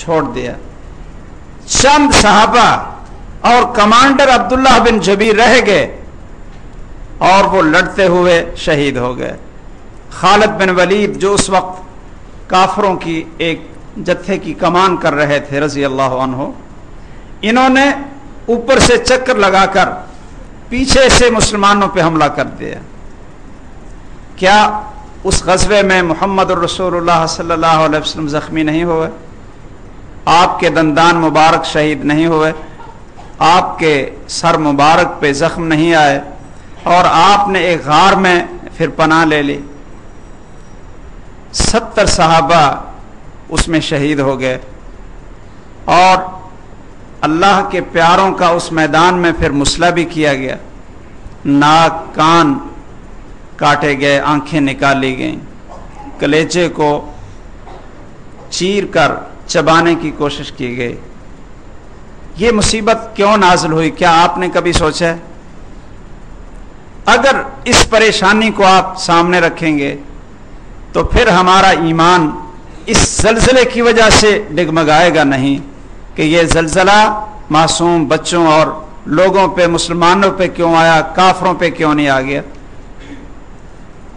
چھوڑ دیا. چند صحابہ اور کمانڈر عبداللہ بن جبیر رہ گئے اور وہ لڑتے ہوئے شہید ہو گئے. خالد بن ولید جو اس وقت کافروں کی ایک جتھے کی کمان کر رہے تھے رضی اللہ عنہ، انہوں نے اوپر سے چکر لگا کر پیچھے سے مسلمانوں پہ حملہ کر دیا. کیا اس غزوے میں محمد الرسول اللہ صلی اللہ علیہ وسلم زخمی نہیں ہوئے؟ آپ کے دندان مبارک شہید نہیں ہوئے؟ آپ کے سر مبارک پہ زخم نہیں آئے اور آپ نے ایک غار میں پھر پناہ لے لی؟ 70 صحابہ اس میں شہید ہو گئے اور اللہ کے پیاروں کا اس میدان میں پھر مسئلہ بھی کیا گیا. ناک کان کاٹے گئے، آنکھیں نکالی گئیں، کلیجے کو چیر کر چبانے کی کوشش کی گئی. یہ مصیبت کیوں نازل ہوئی؟ کیا آپ نے کبھی سوچا ہے؟ اگر اس پریشانی کو آپ سامنے رکھیں گے تو پھر ہمارا ایمان اس زلزلے کی وجہ سے ڈگمگائے گا نہیں کہ یہ زلزلہ معصوم بچوں اور لوگوں پہ، مسلمانوں پہ کیوں آیا، کافروں پہ کیوں نہیں آ گیا؟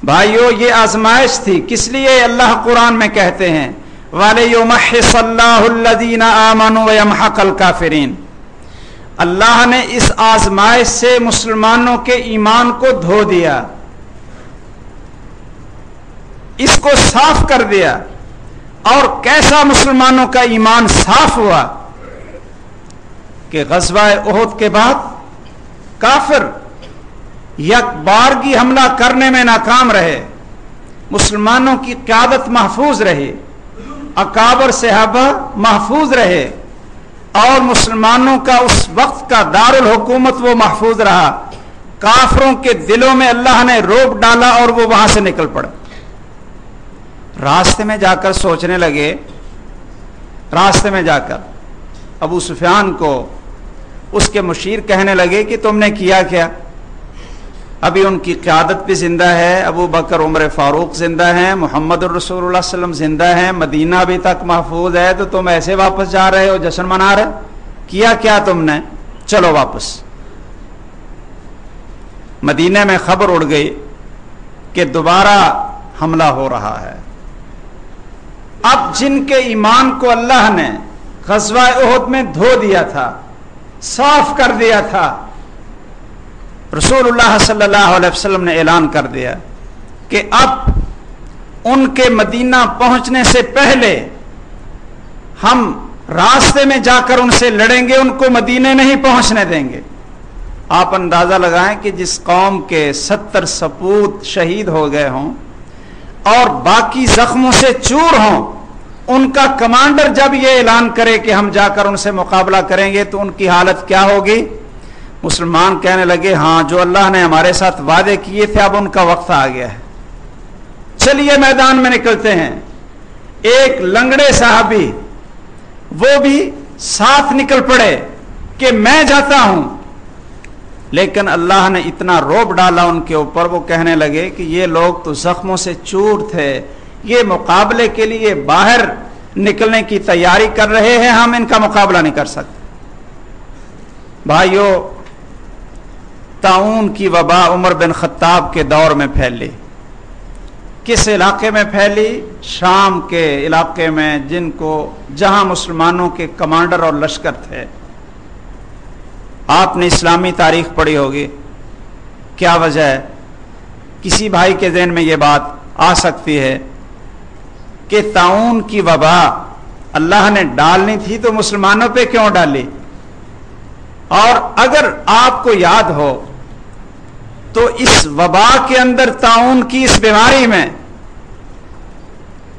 بھائیو، یہ آزمائش تھی. کس لیے اللہ قرآن میں کہتے ہیں وَلِيُمَحِّصَ اللَّهُ الَّذِينَ آمَنُوا وَيَمْحَقَ الْكَافِرِينَ. اللہ نے اس آزمائش سے مسلمانوں کے ایمان کو دھو دیا، اس کو صاف کر دیا. اور کیسا مسلمانوں کا ایمان صاف ہوا کہ غزوہ احد کے بعد کافر یک بارگی حملہ کرنے میں ناکام رہے، مسلمانوں کی قیادت محفوظ رہی، اکابر صحابہ محفوظ رہے اور مسلمانوں کا اس وقت کا دارالحکومت وہ محفوظ رہا. کافروں کے دلوں میں اللہ نے روک ڈالا اور وہ وہاں سے نکل پڑے. راستے میں جا کر سوچنے لگے، راستے میں جا کر ابو سفیان کو اس کے مشیر کہنے لگے کہ تم نے کیا کیا؟ ابھی ان کی قیادت بھی زندہ ہے، ابو بکر عمر فاروق زندہ ہیں، محمد الرسول اللہ صلی اللہ علیہ وسلم زندہ ہیں، مدینہ ابھی تک محفوظ ہے، تو تم ایسے واپس جا رہے ہو، جشن منا رہے؟ کیا کیا تم نے؟ چلو واپس. مدینہ میں خبر اڑ گئی کہ دوبارہ حملہ ہو رہا ہے. اب جن کے ایمان کو اللہ نے غزوہ احد میں دھو دیا تھا، صاف کر دیا تھا، رسول اللہ صلی اللہ علیہ وسلم نے اعلان کر دیا کہ اب ان کے مدینہ پہنچنے سے پہلے ہم راستے میں جا کر ان سے لڑیں گے، ان کو مدینے نہیں پہنچنے دیں گے. آپ اندازہ لگائیں کہ جس قوم کے 70 سپوت شہید ہو گئے ہوں اور باقی زخموں سے چور ہوں، ان کا کمانڈر جب یہ اعلان کرے کہ ہم جا کر ان سے مقابلہ کریں گے تو ان کی حالت کیا ہوگی؟ مسلمان کہنے لگے ہاں، جو اللہ نے ہمارے ساتھ وعدے کیے تھے اب ان کا وقت آ گیا ہے، چلیے میدان میں نکلتے ہیں. ایک لنگڑے صحابی وہ بھی ساتھ نکل پڑے کہ میں جاتا ہوں، لیکن اللہ نے اتنا روب ڈالا ان کے اوپر، وہ کہنے لگے کہ یہ لوگ تو زخموں سے چور تھے، یہ مقابلے کے لیے باہر نکلنے کی تیاری کر رہے ہیں، ہم ان کا مقابلہ نہیں کر سکتے. بھائیو، طاعون کی وبا عمر بن خطاب کے دور میں پھیلی. کس علاقے میں پھیلی؟ شام کے علاقے میں، جہاں مسلمانوں کے کمانڈر اور لشکر تھے. آپ نے اسلامی تاریخ پڑھی ہوگی. کیا وجہ ہے؟ کسی بھائی کے ذہن میں یہ بات آ سکتی ہے کہ طاعون کی وبا اللہ نے ڈالنی تھی تو مسلمانوں پہ کیوں ڈالی؟ اور اگر آپ کو یاد ہو تو اس وبا کے اندر، طاعون کی اس بیماری میں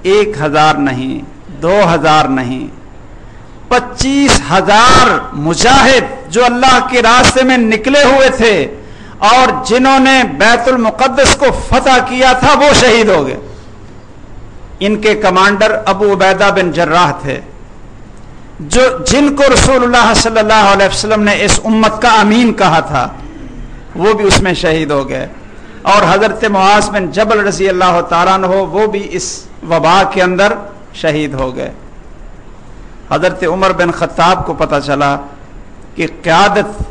1000 نہیں، 2000 نہیں، 25,000 مجاہد جو اللہ کے راستے میں نکلے ہوئے تھے اور جنہوں نے بیت المقدس کو فتح کیا تھا وہ شہید ہو گئے. ان کے کمانڈر ابو عبیدہ بن جراح تھے، جن کو رسول اللہ صلی اللہ علیہ وسلم نے اس امت کا امین کہا تھا، وہ بھی اس میں شہید ہو گئے. اور حضرت معاذ بن جبل رضی اللہ تعالیٰ عنہ وہ بھی اس وبا کے اندر شہید ہو گئے. حضرت عمر بن خطاب کو پتہ چلا کہ قیادت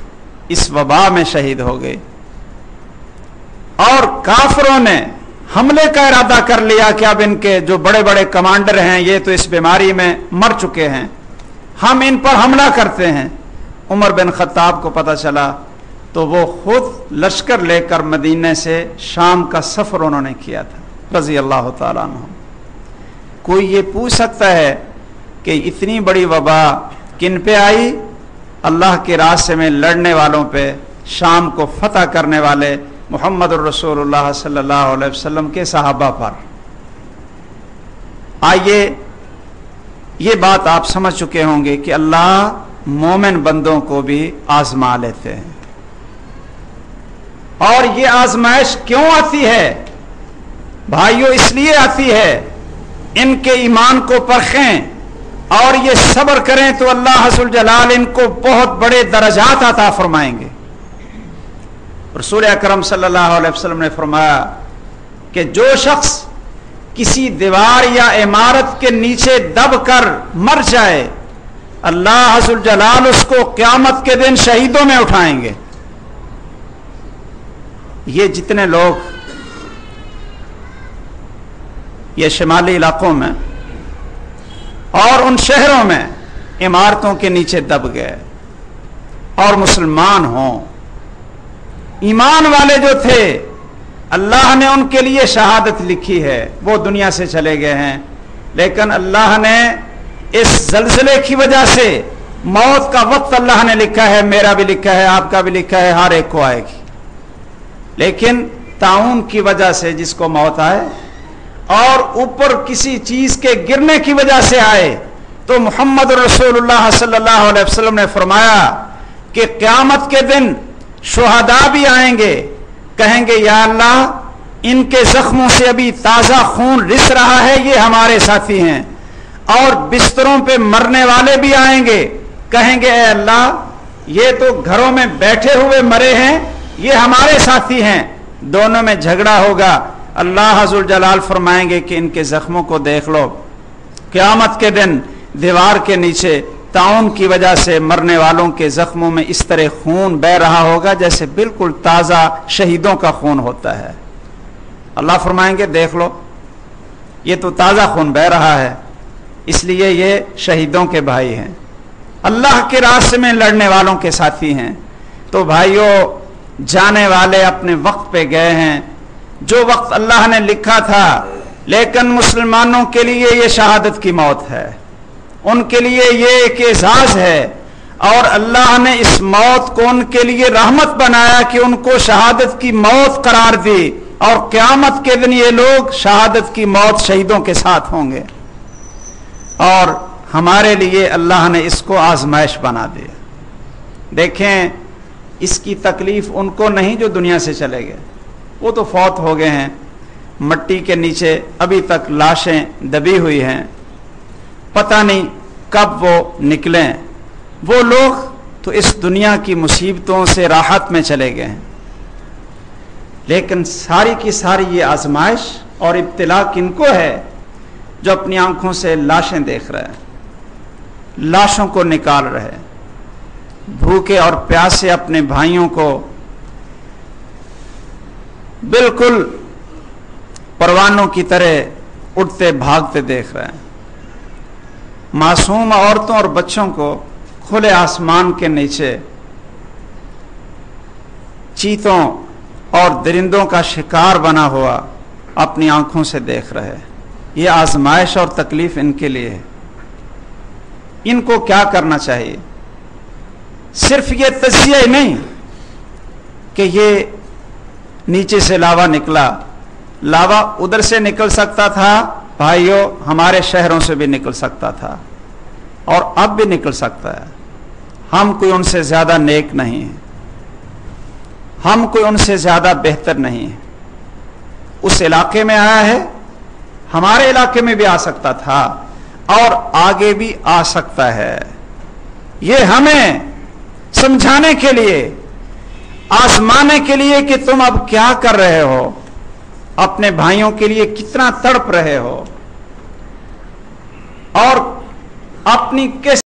اس وبا میں شہید ہو گئی، اور کافروں نے حملے کا ارادہ کر لیا کہ اب ان کے جو بڑے بڑے کمانڈر ہیں یہ تو اس بیماری میں مر چکے ہیں، ہم ان پر حملہ کرتے ہیں۔ عمر بن خطاب کو پتہ چلا تو وہ خود لشکر لے کر مدینے سے شام کا سفر انہوں نے کیا تھا رضی اللہ تعالیٰ عنہ۔ کوئی یہ پوچھ سکتا ہے کہ اتنی بڑی وبا کن پہ آئی؟ اللہ کے راستے میں لڑنے والوں پہ، شام کو فتح کرنے والے محمد الرسول اللہ صلی اللہ علیہ وسلم کے صحابہ پر۔ آئیے یہ بات آپ سمجھ چکے ہوں گے کہ اللہ مومن بندوں کو بھی آزما لیتے ہیں، اور یہ آزمائش کیوں آتی ہے بھائیو؟ اس لیے آتی ہے ان کے ایمان کو پرکھیں اور یہ صبر کریں تو اللہ حضر الجلال ان کو بہت بڑے درجات عطا فرمائیں گے۔ رسول اکرم صلی اللہ علیہ وسلم نے فرمایا کہ جو شخص کسی دیوار یا عمارت کے نیچے دب کر مر جائے، اللہ حضر الجلال اس کو قیامت کے دن شہیدوں میں اٹھائیں گے۔ یہ جتنے لوگ یہ شمالی علاقوں میں اور ان شہروں میں عمارتوں کے نیچے دب گئے اور مسلمان ہوں، ایمان والے جو تھے اللہ نے ان کے لیے شہادت لکھی ہے، وہ دنیا سے چلے گئے ہیں، لیکن اللہ نے اس زلزلے کی وجہ سے موت کا وقت اللہ نے لکھا ہے، میرا بھی لکھا ہے، آپ کا بھی لکھا ہے، ہر ایک کو آئے گی۔ لیکن طاعون کی وجہ سے جس کو موت آئے اور اوپر کسی چیز کے گرنے کی وجہ سے آئے، تو محمد رسول اللہ صلی اللہ علیہ وسلم نے فرمایا کہ قیامت کے دن شہداء بھی آئیں گے، کہیں گے یا اللہ ان کے زخموں سے ابھی تازہ خون رس رہا ہے، یہ ہمارے ساتھی ہیں۔ اور بستروں پہ مرنے والے بھی آئیں گے، کہیں گے اے اللہ یہ تو گھروں میں بیٹھے ہوئے مرے ہیں، یہ ہمارے ساتھی ہیں۔ دونوں میں جھگڑا ہوگا، اللہ حضر جلال فرمائیں گے کہ ان کے زخموں کو دیکھ لو، قیامت کے دن دیوار کے نیچے طاعون کی وجہ سے مرنے والوں کے زخموں میں اس طرح خون بہ رہا ہوگا جیسے بالکل تازہ شہیدوں کا خون ہوتا ہے۔ اللہ فرمائیں گے دیکھ لو یہ تو تازہ خون بہ رہا ہے، اس لیے یہ شہیدوں کے بھائی ہیں، اللہ کے راستے میں لڑنے والوں کے ساتھی ہیں۔ تو بھائیوں، جانے والے اپنے وقت پہ گئے ہیں، جو وقت اللہ نے لکھا تھا، لیکن مسلمانوں کے لیے یہ شہادت کی موت ہے، ان کے لیے یہ ایک اعزاز ہے، اور اللہ نے اس موت کو ان کے لیے رحمت بنایا کہ ان کو شہادت کی موت قرار دی، اور قیامت کے دن یہ لوگ شہادت کی موت شہیدوں کے ساتھ ہوں گے۔ اور ہمارے لیے اللہ نے اس کو آزمائش بنا دیا۔ دیکھیں اس کی تکلیف ان کو نہیں جو دنیا سے چلے گئے، وہ تو فوت ہو گئے ہیں، مٹی کے نیچے ابھی تک لاشیں دبی ہوئی ہیں، پتہ نہیں کب وہ نکلیں۔ وہ لوگ تو اس دنیا کی مصیبتوں سے راحت میں چلے گئے ہیں، لیکن ساری کی ساری یہ آزمائش اور ابتلا کن کو ہے؟ جو اپنی آنکھوں سے لاشیں دیکھ رہے ہیں، لاشوں کو نکال رہے، بھوکے اور پیاسے اپنے بھائیوں کو بالکل پروانوں کی طرح اٹھتے بھاگتے دیکھ رہے ہیں، معصوم عورتوں اور بچوں کو کھلے آسمان کے نیچے چیتوں اور درندوں کا شکار بنا ہوا اپنی آنکھوں سے دیکھ رہے ہیں۔ یہ آزمائش اور تکلیف ان کے لیے ہے۔ ان کو کیا کرنا چاہیے؟ صرف یہ تجزیہ ہی نہیں کہ یہ نیچے سے لاوا نکلا، لاوا ادھر سے نکل سکتا تھا بھائیوں، ہمارے شہروں سے بھی نکل سکتا تھا اور اب بھی نکل سکتا ہے۔ ہم کوئی ان سے زیادہ نیک نہیں ہیں، ہم کوئی ان سے زیادہ بہتر نہیں ہیں۔ اس علاقے میں آیا ہے، ہمارے علاقے میں بھی آ سکتا تھا اور آگے بھی آ سکتا ہے۔ یہ ہمیں سمجھانے کے لیے، آزمانے کے لیے کہ تم اب کیا کر رہے ہو، اپنے بھائیوں کے لیے کتنا تڑپ رہے ہو، اور اپنی کس